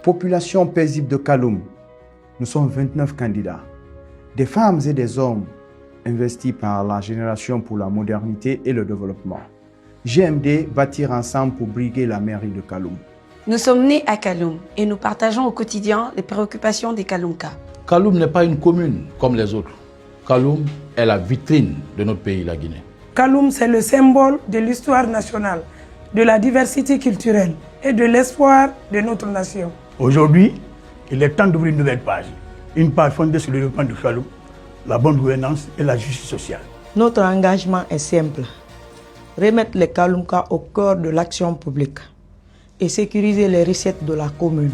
Population paisible de Kaloum, nous sommes 29 candidats, des femmes et des hommes investis par la génération pour la modernité et le développement. GMD bâtir ensemble pour briguer la mairie de Kaloum. Nous sommes nés à Kaloum et nous partageons au quotidien les préoccupations des Kaloumkas. Kaloum n'est pas une commune comme les autres. Kaloum est la vitrine de notre pays, la Guinée. Kaloum, c'est le symbole de l'histoire nationale, de la diversité culturelle et de l'espoir de notre nation. Aujourd'hui, il est temps d'ouvrir une nouvelle page. Une page fondée sur le développement de Kaloum, la bonne gouvernance et la justice sociale. Notre engagement est simple. Remettre les Kaloumkas au cœur de l'action publique et sécuriser les recettes de la commune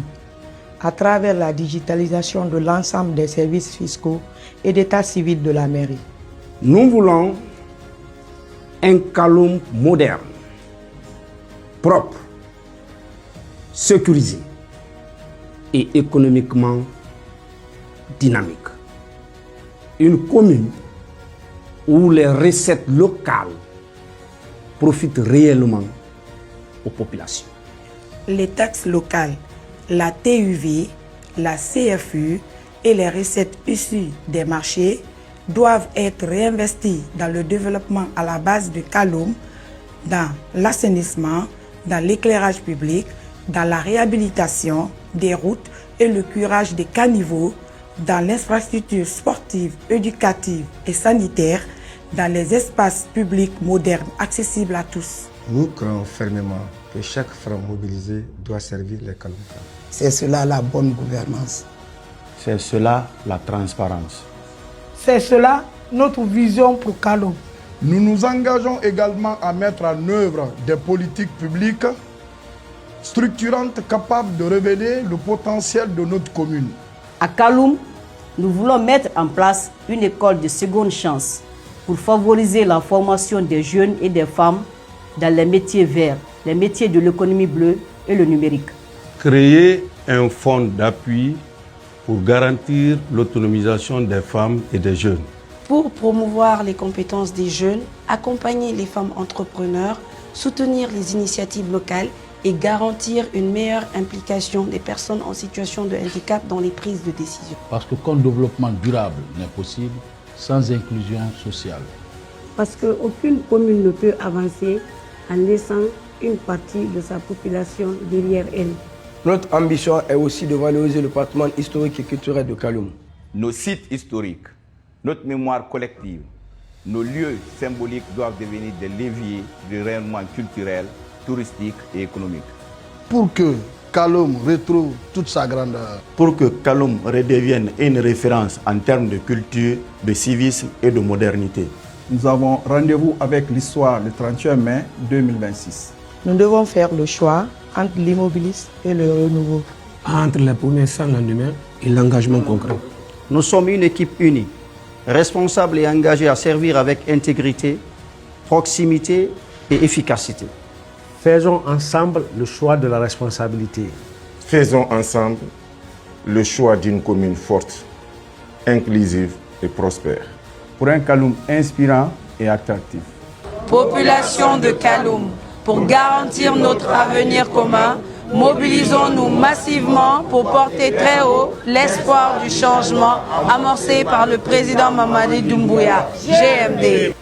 à travers la digitalisation de l'ensemble des services fiscaux et d'état civil de la mairie. Nous voulons un Kaloum moderne, propre, sécurisé et économiquement dynamique. Une commune où les recettes locales profitent réellement aux populations. Les taxes locales, la TUV, la CFU et les recettes issues des marchés doivent être réinvesties dans le développement à la base de Kaloum, dans l'assainissement, dans l'éclairage public, dans la réhabilitation des routes et le curage des caniveaux, dans l'infrastructure sportive, éducative et sanitaire, dans les espaces publics modernes accessibles à tous. Nous croyons fermement que chaque franc mobilisé doit servir les Kaloumkas. C'est cela la bonne gouvernance. C'est cela la transparence. C'est cela notre vision pour Kaloum. Nous nous engageons également à mettre en œuvre des politiques publiques structurantes capables de révéler le potentiel de notre commune. À Kaloum, nous voulons mettre en place une école de seconde chance pour favoriser la formation des jeunes et des femmes dans les métiers verts, les métiers de l'économie bleue et le numérique. Créer un fonds d'appui pour garantir l'autonomisation des femmes et des jeunes. Pour promouvoir les compétences des jeunes, accompagner les femmes entrepreneurs, soutenir les initiatives locales et garantir une meilleure implication des personnes en situation de handicap dans les prises de décision. Parce qu'aucun développement durable n'est possible sans inclusion sociale. Parce qu'aucune commune ne peut avancer en laissant une partie de sa population derrière elle. Notre ambition est aussi de valoriser le patrimoine historique et culturel de Kaloum. Nos sites historiques, notre mémoire collective, nos lieux symboliques doivent devenir des leviers de rayonnement culturel, touristique et économique. Pour que Kaloum retrouve toute sa grandeur. Pour que Kaloum redevienne une référence en termes de culture, de civisme et de modernité. Nous avons rendez-vous avec l'histoire le 31 mai 2026. Nous devons faire le choix entre l'immobilisme et le renouveau. Entre les promesses sans lendemain et l'engagement concret. Nous sommes une équipe unie, responsable et engagée à servir avec intégrité, proximité et efficacité. Faisons ensemble le choix de la responsabilité. Faisons ensemble le choix d'une commune forte, inclusive et prospère. Pour un Kaloum inspirant et attractif. Population de Kaloum, pour garantir notre avenir commun, mobilisons-nous massivement pour porter très haut l'espoir du changement amorcé par le président Mamadi Doumbouya, GMD.